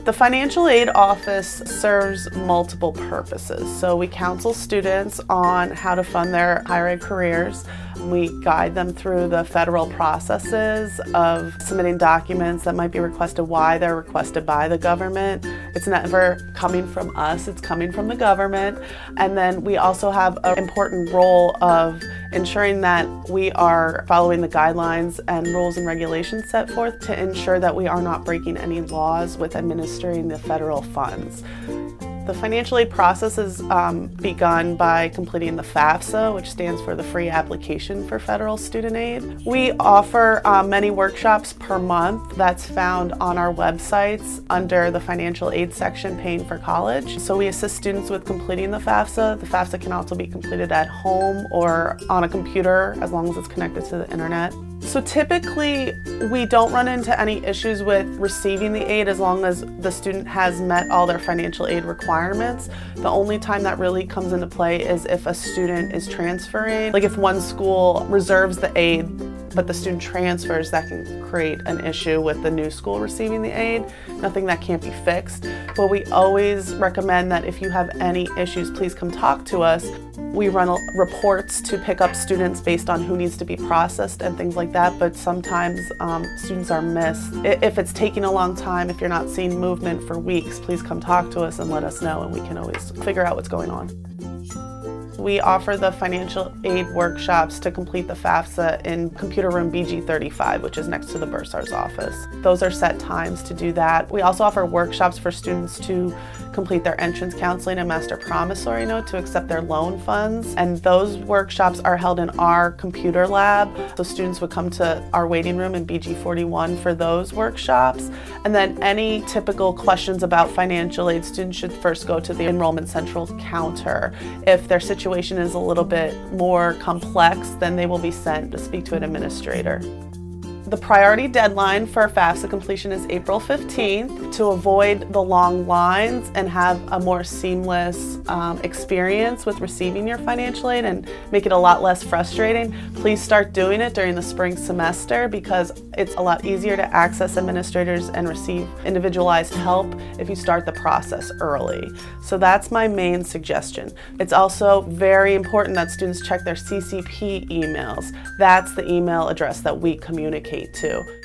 The financial aid office serves multiple purposes. So we counsel students on how to fund their higher ed careers. We guide them through the federal processes of submitting documents that might be requested, why they're requested by the government. It's never coming from us, it's coming from the government. And then we also have an important role of ensuring that we are following the guidelines and rules and regulations set forth to ensure that we are not breaking any laws with administering the federal funds. The financial aid process is begun by completing the FAFSA, which stands for the Free Application for Federal Student Aid. We offer many workshops per month. That's found on our websites under the financial aid section, Paying for College. So we assist students with completing the FAFSA. The FAFSA can also be completed at home or on a computer as long as it's connected to the internet. So typically, we don't run into any issues with receiving the aid as long as the student has met all their financial aid requirements. The only time that really comes into play is if a student is transferring. Like if one school reserves the aid, but the student transfers, that can create an issue with the new school receiving the aid. Nothing that can't be fixed. But we always recommend that if you have any issues, please come talk to us. We run reports to pick up students based on who needs to be processed and things like that, but sometimes students are missed. If it's taking a long time, if you're not seeing movement for weeks, please come talk to us and let us know, and we can always figure out what's going on. We offer the financial aid workshops to complete the FAFSA in computer room BG35, which is next to the bursar's office. Those are set times to do that. We also offer workshops for students to complete their entrance counseling and master promissory note to accept their loan funds. And those workshops are held in our computer lab. So students would come to our waiting room in BG41 for those workshops. And then any typical questions about financial aid, students should first go to the Enrollment Central counter. If their situation is a little bit more complex, then they will be sent to speak to an administrator. The priority deadline for FAFSA completion is April 15th. To avoid the long lines and have a more seamless experience with receiving your financial aid and make it a lot less frustrating, please start doing it during the spring semester because it's a lot easier to access administrators and receive individualized help if you start the process early. So that's my main suggestion. It's also very important that students check their CCP emails. That's the email address that we communicate to.